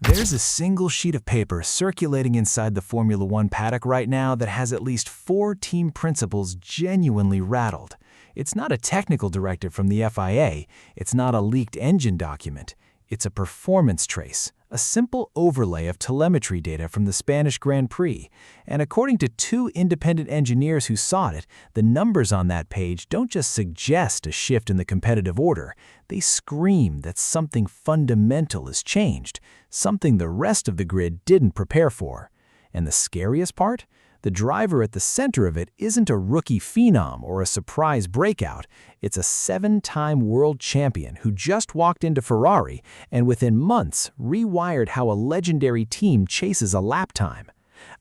There's a single sheet of paper circulating inside the Formula One paddock right now that has at least 4 team principals genuinely rattled. It's not a technical directive from the FIA, it's not a leaked engine document. It's a performance trace, a simple overlay of telemetry data from the Spanish Grand Prix. And according to 2 independent engineers who saw it, the numbers on that page don't just suggest a shift in the competitive order, they scream that something fundamental has changed, something the rest of the grid didn't prepare for. And the scariest part? The driver at the center of it isn't a rookie phenom or a surprise breakout. It's a 7-time world champion who just walked into Ferrari and within months rewired how a legendary team chases a lap time.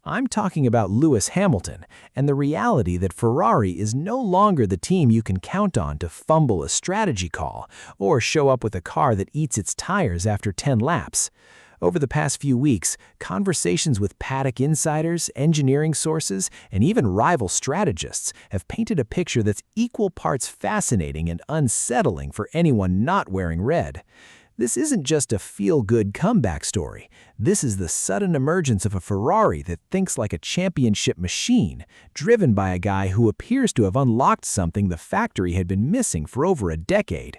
I'm talking about Lewis Hamilton and the reality that Ferrari is no longer the team you can count on to fumble a strategy call or show up with a car that eats its tires after 10 laps. Over the past few weeks, conversations with paddock insiders, engineering sources, and even rival strategists have painted a picture that's equal parts fascinating and unsettling for anyone not wearing red. This isn't just a feel-good comeback story. This is the sudden emergence of a Ferrari that thinks like a championship machine, driven by a guy who appears to have unlocked something the factory had been missing for over a decade.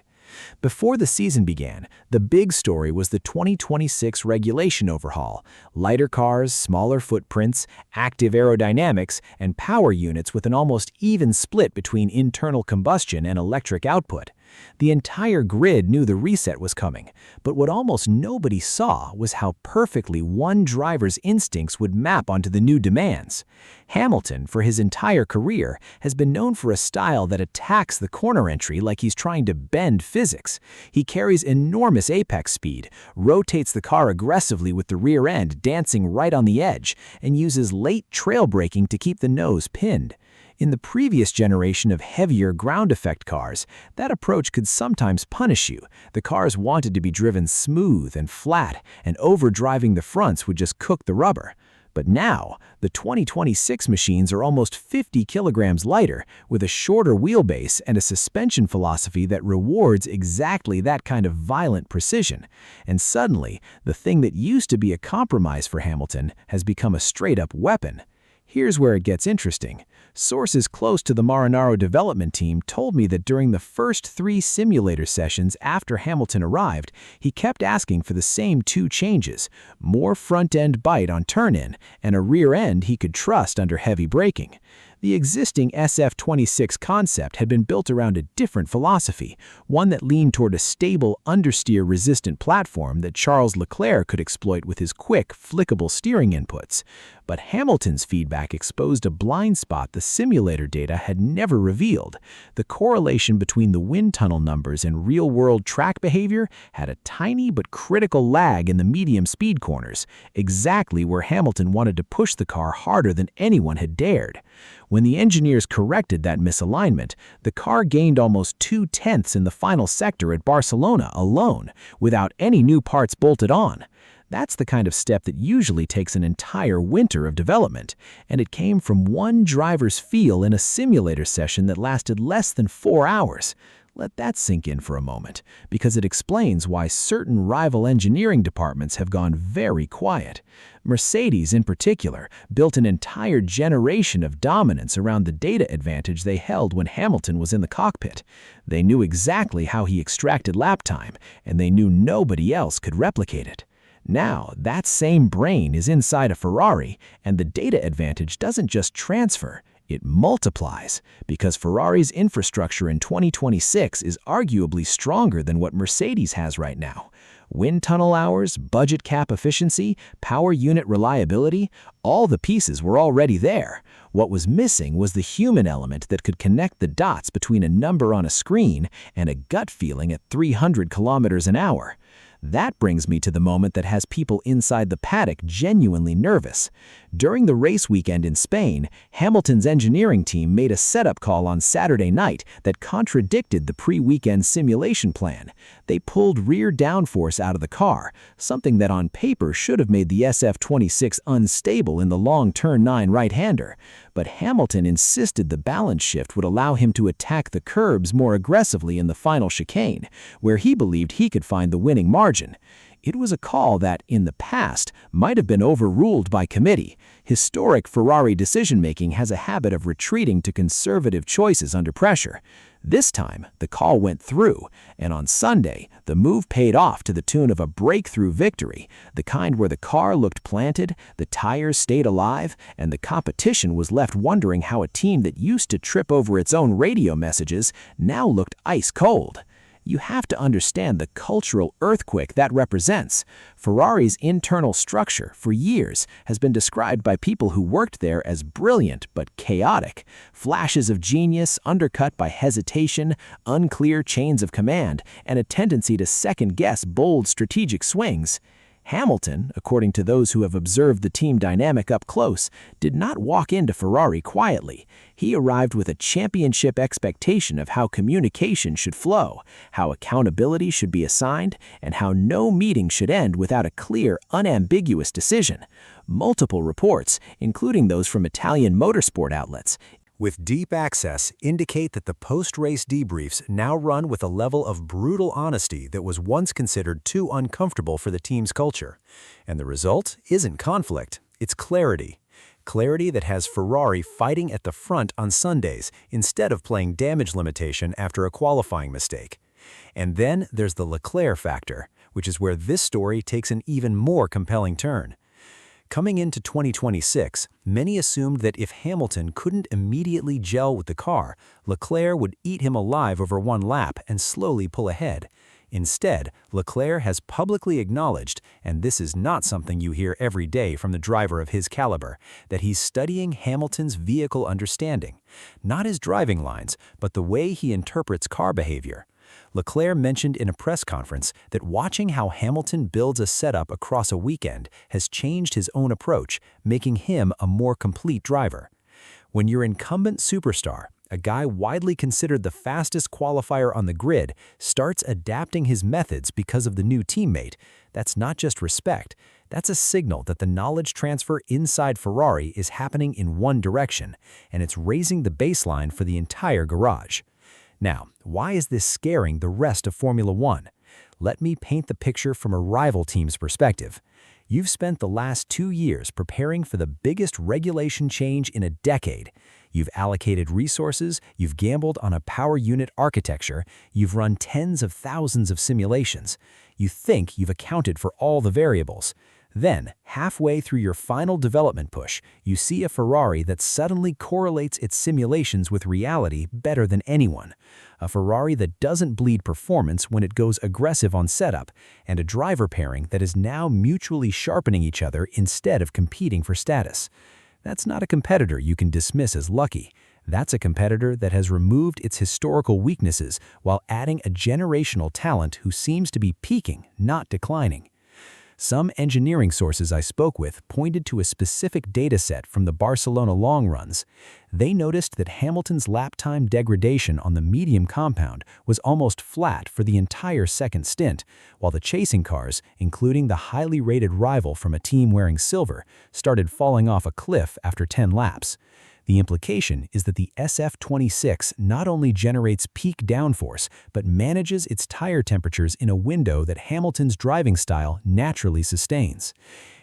Before the season began, the big story was the 2026 regulation overhaul: lighter cars, smaller footprints, active aerodynamics, and power units with an almost even split between internal combustion and electric output. The entire grid knew the reset was coming, but what almost nobody saw was how perfectly one driver's instincts would map onto the new demands. Hamilton, for his entire career, has been known for a style that attacks the corner entry like he's trying to bend physics. He carries enormous apex speed, rotates the car aggressively with the rear end dancing right on the edge, and uses late trail braking to keep the nose pinned. In the previous generation of heavier ground effect cars, that approach could sometimes punish you. The cars wanted to be driven smooth and flat, and overdriving the fronts would just cook the rubber. But now, the 2026 machines are almost 50 kilograms lighter, with a shorter wheelbase and a suspension philosophy that rewards exactly that kind of violent precision. And suddenly, the thing that used to be a compromise for Hamilton has become a straight-up weapon. Here's where it gets interesting. Sources close to the Maranello development team told me that during the first 3 simulator sessions after Hamilton arrived, he kept asking for the same 2 changes: more front-end bite on turn-in and a rear end he could trust under heavy braking. The existing SF26 concept had been built around a different philosophy, one that leaned toward a stable, understeer-resistant platform that Charles Leclerc could exploit with his quick, flickable steering inputs. But Hamilton's feedback exposed a blind spot the simulator data had never revealed. The correlation between the wind tunnel numbers and real-world track behavior had a tiny but critical lag in the medium speed corners, exactly where Hamilton wanted to push the car harder than anyone had dared. When the engineers corrected that misalignment, the car gained almost 0.2 in the final sector at Barcelona alone, without any new parts bolted on. That's the kind of step that usually takes an entire winter of development, and it came from one driver's feel in a simulator session that lasted less than 4 hours. Let that sink in for a moment, because it explains why certain rival engineering departments have gone very quiet. Mercedes, in particular, built an entire generation of dominance around the data advantage they held when Hamilton was in the cockpit. They knew exactly how he extracted lap time, and they knew nobody else could replicate it. Now, that same brain is inside a Ferrari, and the data advantage doesn't just transfer, it multiplies, because Ferrari's infrastructure in 2026 is arguably stronger than what Mercedes has right now. Wind tunnel hours, budget cap efficiency, power unit reliability, all the pieces were already there. What was missing was the human element that could connect the dots between a number on a screen and a gut feeling at 300 kilometers an hour. That brings me to the moment that has people inside the paddock genuinely nervous. During the race weekend in Spain, Hamilton's engineering team made a setup call on Saturday night that contradicted the pre-weekend simulation plan. They pulled rear downforce out of the car, something that on paper should have made the SF26 unstable in the long turn 9 right-hander. But Hamilton insisted the balance shift would allow him to attack the curbs more aggressively in the final chicane, where he believed he could find the winning margin. It was a call that, in the past, might have been overruled by committee. Historic Ferrari decision-making has a habit of retreating to conservative choices under pressure. This time, the call went through, and on Sunday, the move paid off to the tune of a breakthrough victory, the kind where the car looked planted, the tires stayed alive, and the competition was left wondering how a team that used to trip over its own radio messages now looked ice cold. You have to understand the cultural earthquake that represents. Ferrari's internal structure, for years, has been described by people who worked there as brilliant but chaotic. Flashes of genius undercut by hesitation, unclear chains of command, and a tendency to second-guess bold strategic swings. Hamilton, according to those who have observed the team dynamic up close, did not walk into Ferrari quietly. He arrived with a championship expectation of how communication should flow, how accountability should be assigned, and how no meeting should end without a clear, unambiguous decision. Multiple reports, including those from Italian motorsport outlets, with deep access, indicate that the post-race debriefs now run with a level of brutal honesty that was once considered too uncomfortable for the team's culture. And the result isn't conflict, it's clarity. Clarity that has Ferrari fighting at the front on Sundays instead of playing damage limitation after a qualifying mistake. And then there's the Leclerc factor, which is where this story takes an even more compelling turn. Coming into 2026, many assumed that if Hamilton couldn't immediately gel with the car, Leclerc would eat him alive over one lap and slowly pull ahead. Instead, Leclerc has publicly acknowledged, and this is not something you hear every day from the driver of his caliber, that he's studying Hamilton's vehicle understanding. Not his driving lines, but the way he interprets car behavior. Leclerc mentioned in a press conference that watching how Hamilton builds a setup across a weekend has changed his own approach, making him a more complete driver. When your incumbent superstar, a guy widely considered the fastest qualifier on the grid, starts adapting his methods because of the new teammate, that's not just respect, that's a signal that the knowledge transfer inside Ferrari is happening in one direction, and it's raising the baseline for the entire garage. Now, why is this scaring the rest of Formula One? Let me paint the picture from a rival team's perspective. You've spent the last 2 years preparing for the biggest regulation change in a decade. You've allocated resources, you've gambled on a power unit architecture, you've run tens of thousands of simulations. You think you've accounted for all the variables. Then, halfway through your final development push, you see a Ferrari that suddenly correlates its simulations with reality better than anyone. A Ferrari that doesn't bleed performance when it goes aggressive on setup, and a driver pairing that is now mutually sharpening each other instead of competing for status. That's not a competitor you can dismiss as lucky. That's a competitor that has removed its historical weaknesses while adding a generational talent who seems to be peaking, not declining. Some engineering sources I spoke with pointed to a specific data set from the Barcelona long runs. They noticed that Hamilton's lap time degradation on the medium compound was almost flat for the entire second stint, while the chasing cars, including the highly rated rival from a team wearing silver, started falling off a cliff after 10 laps. The implication is that the SF26 not only generates peak downforce, but manages its tire temperatures in a window that Hamilton's driving style naturally sustains.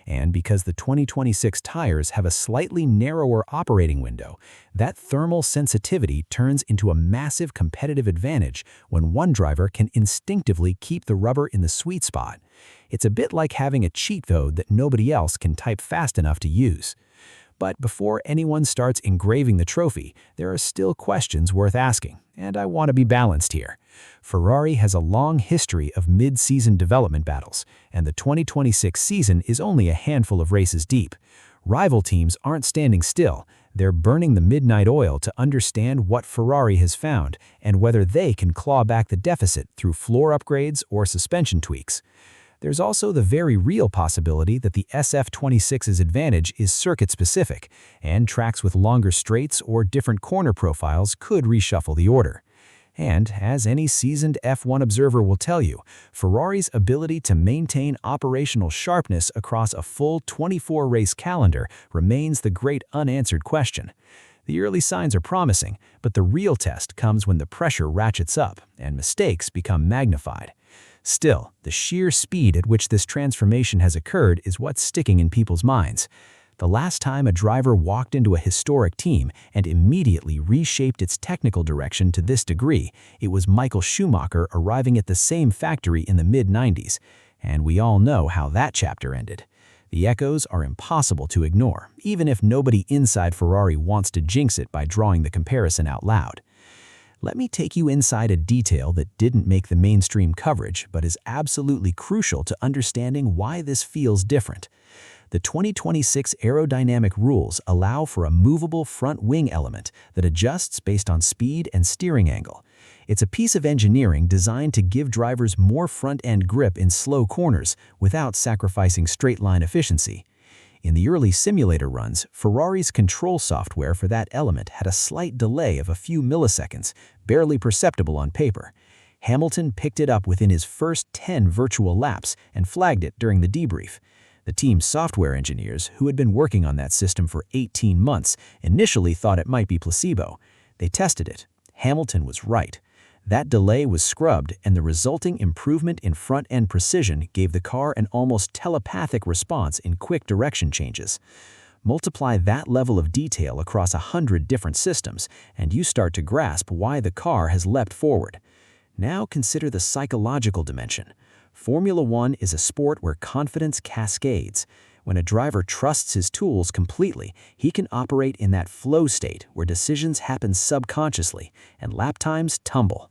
And because the 2026 tires have a slightly narrower operating window, that thermal sensitivity turns into a massive competitive advantage when one driver can instinctively keep the rubber in the sweet spot. It's a bit like having a cheat code that nobody else can type fast enough to use. But before anyone starts engraving the trophy, there are still questions worth asking, and I want to be balanced here. Ferrari has a long history of mid-season development battles, and the 2026 season is only a handful of races deep. Rival teams aren't standing still. They're burning the midnight oil to understand what Ferrari has found and whether they can claw back the deficit through floor upgrades or suspension tweaks. There's also the very real possibility that the SF26's advantage is circuit-specific, and tracks with longer straights or different corner profiles could reshuffle the order. And, as any seasoned F1 observer will tell you, Ferrari's ability to maintain operational sharpness across a full 24-race calendar remains the great unanswered question. The early signs are promising, but the real test comes when the pressure ratchets up and mistakes become magnified. Still, the sheer speed at which this transformation has occurred is what's sticking in people's minds. The last time a driver walked into a historic team and immediately reshaped its technical direction to this degree, it was Michael Schumacher arriving at the same factory in the mid-90s. And we all know how that chapter ended. The echoes are impossible to ignore, even if nobody inside Ferrari wants to jinx it by drawing the comparison out loud. Let me take you inside a detail that didn't make the mainstream coverage, but is absolutely crucial to understanding why this feels different. The 2026 aerodynamic rules allow for a movable front wing element that adjusts based on speed and steering angle. It's a piece of engineering designed to give drivers more front-end grip in slow corners without sacrificing straight-line efficiency. In the early simulator runs, Ferrari's control software for that element had a slight delay of a few milliseconds, barely perceptible on paper. Hamilton picked it up within his first 10 virtual laps and flagged it during the debrief. The team's software engineers, who had been working on that system for 18 months, initially thought it might be placebo. They tested it. Hamilton was right. That delay was scrubbed, and the resulting improvement in front-end precision gave the car an almost telepathic response in quick direction changes. Multiply that level of detail across 100 different systems, and you start to grasp why the car has leapt forward. Now consider the psychological dimension. Formula One is a sport where confidence cascades. When a driver trusts his tools completely, he can operate in that flow state where decisions happen subconsciously and lap times tumble.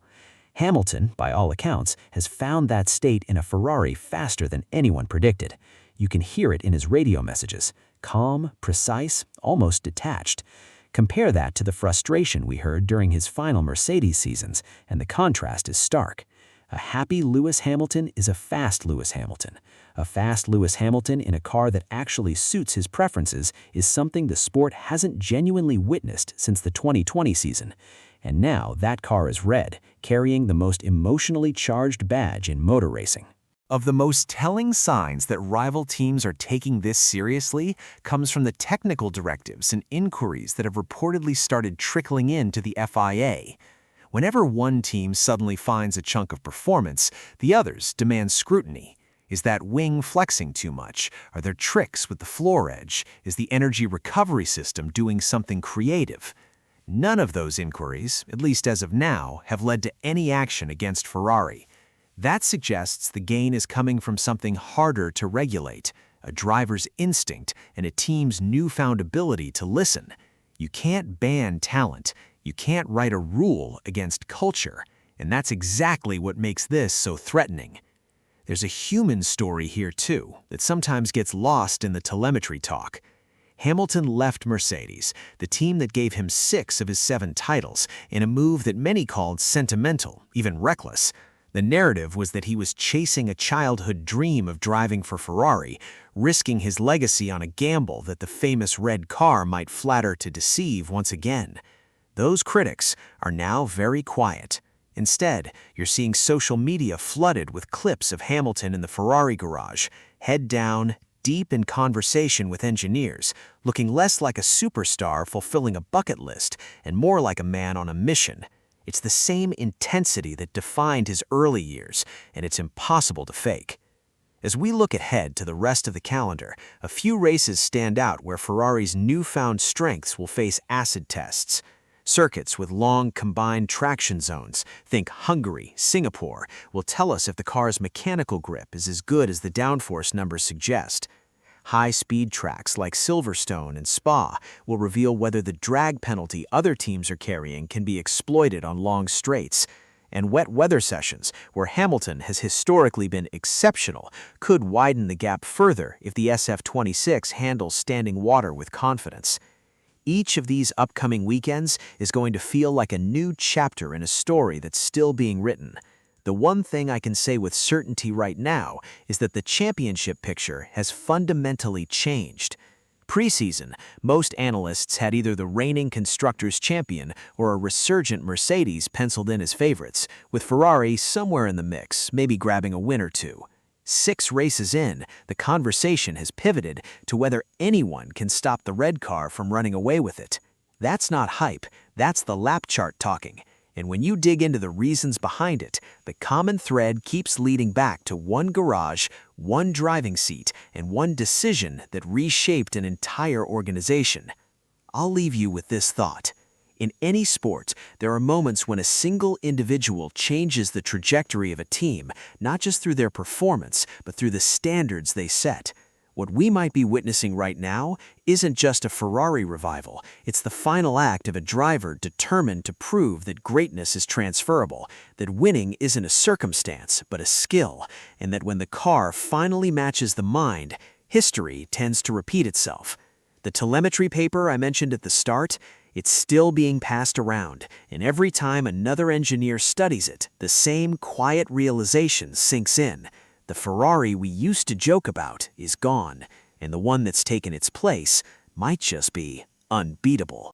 Hamilton, by all accounts, has found that state in a Ferrari faster than anyone predicted. You can hear it in his radio messages, calm, precise, almost detached. Compare that to the frustration we heard during his final Mercedes seasons, and the contrast is stark. A happy Lewis Hamilton is a fast Lewis Hamilton. A fast Lewis Hamilton in a car that actually suits his preferences is something the sport hasn't genuinely witnessed since the 2020 season. And now that car is red, carrying the most emotionally charged badge in motor racing. Of the most telling signs that rival teams are taking this seriously comes from the technical directives and inquiries that have reportedly started trickling into the FIA. Whenever one team suddenly finds a chunk of performance, the others demand scrutiny. Is that wing flexing too much? Are there tricks with the floor edge? Is the energy recovery system doing something creative? None of those inquiries, at least as of now, have led to any action against Ferrari. That suggests the gain is coming from something harder to regulate, a driver's instinct and a team's newfound ability to listen. You can't ban talent. You can't write a rule against culture, and that's exactly what makes this so threatening. There's a human story here too that sometimes gets lost in the telemetry talk. Hamilton left Mercedes, the team that gave him 6 of his 7 titles, in a move that many called sentimental, even reckless. The narrative was that he was chasing a childhood dream of driving for Ferrari, risking his legacy on a gamble that the famous red car might flatter to deceive once again. Those critics are now very quiet. Instead, you're seeing social media flooded with clips of Hamilton in the Ferrari garage, head down, deep in conversation with engineers, looking less like a superstar fulfilling a bucket list and more like a man on a mission. It's the same intensity that defined his early years, and it's impossible to fake. As we look ahead to the rest of the calendar, a few races stand out where Ferrari's newfound strengths will face acid tests. Circuits with long combined traction zones, think Hungary, Singapore, will tell us if the car's mechanical grip is as good as the downforce numbers suggest. High-speed tracks like Silverstone and Spa will reveal whether the drag penalty other teams are carrying can be exploited on long straights. And wet weather sessions, where Hamilton has historically been exceptional, could widen the gap further if the SF26 handles standing water with confidence. Each of these upcoming weekends is going to feel like a new chapter in a story that's still being written. The one thing I can say with certainty right now is that the championship picture has fundamentally changed. Preseason, most analysts had either the reigning Constructors' champion or a resurgent Mercedes penciled in as favorites, with Ferrari somewhere in the mix, maybe grabbing a win or two. 6 races in, the conversation has pivoted to whether anyone can stop the red car from running away with it. That's not hype, that's the lap chart talking. And when you dig into the reasons behind it, the common thread keeps leading back to one garage, one driving seat, and one decision that reshaped an entire organization. I'll leave you with this thought. In any sport, there are moments when a single individual changes the trajectory of a team, not just through their performance, but through the standards they set. What we might be witnessing right now isn't just a Ferrari revival, it's the final act of a driver determined to prove that greatness is transferable, that winning isn't a circumstance, but a skill, and that when the car finally matches the mind, history tends to repeat itself. The telemetry paper I mentioned at the start, it's still being passed around, and every time another engineer studies it, the same quiet realization sinks in. The Ferrari we used to joke about is gone, and the one that's taken its place might just be unbeatable.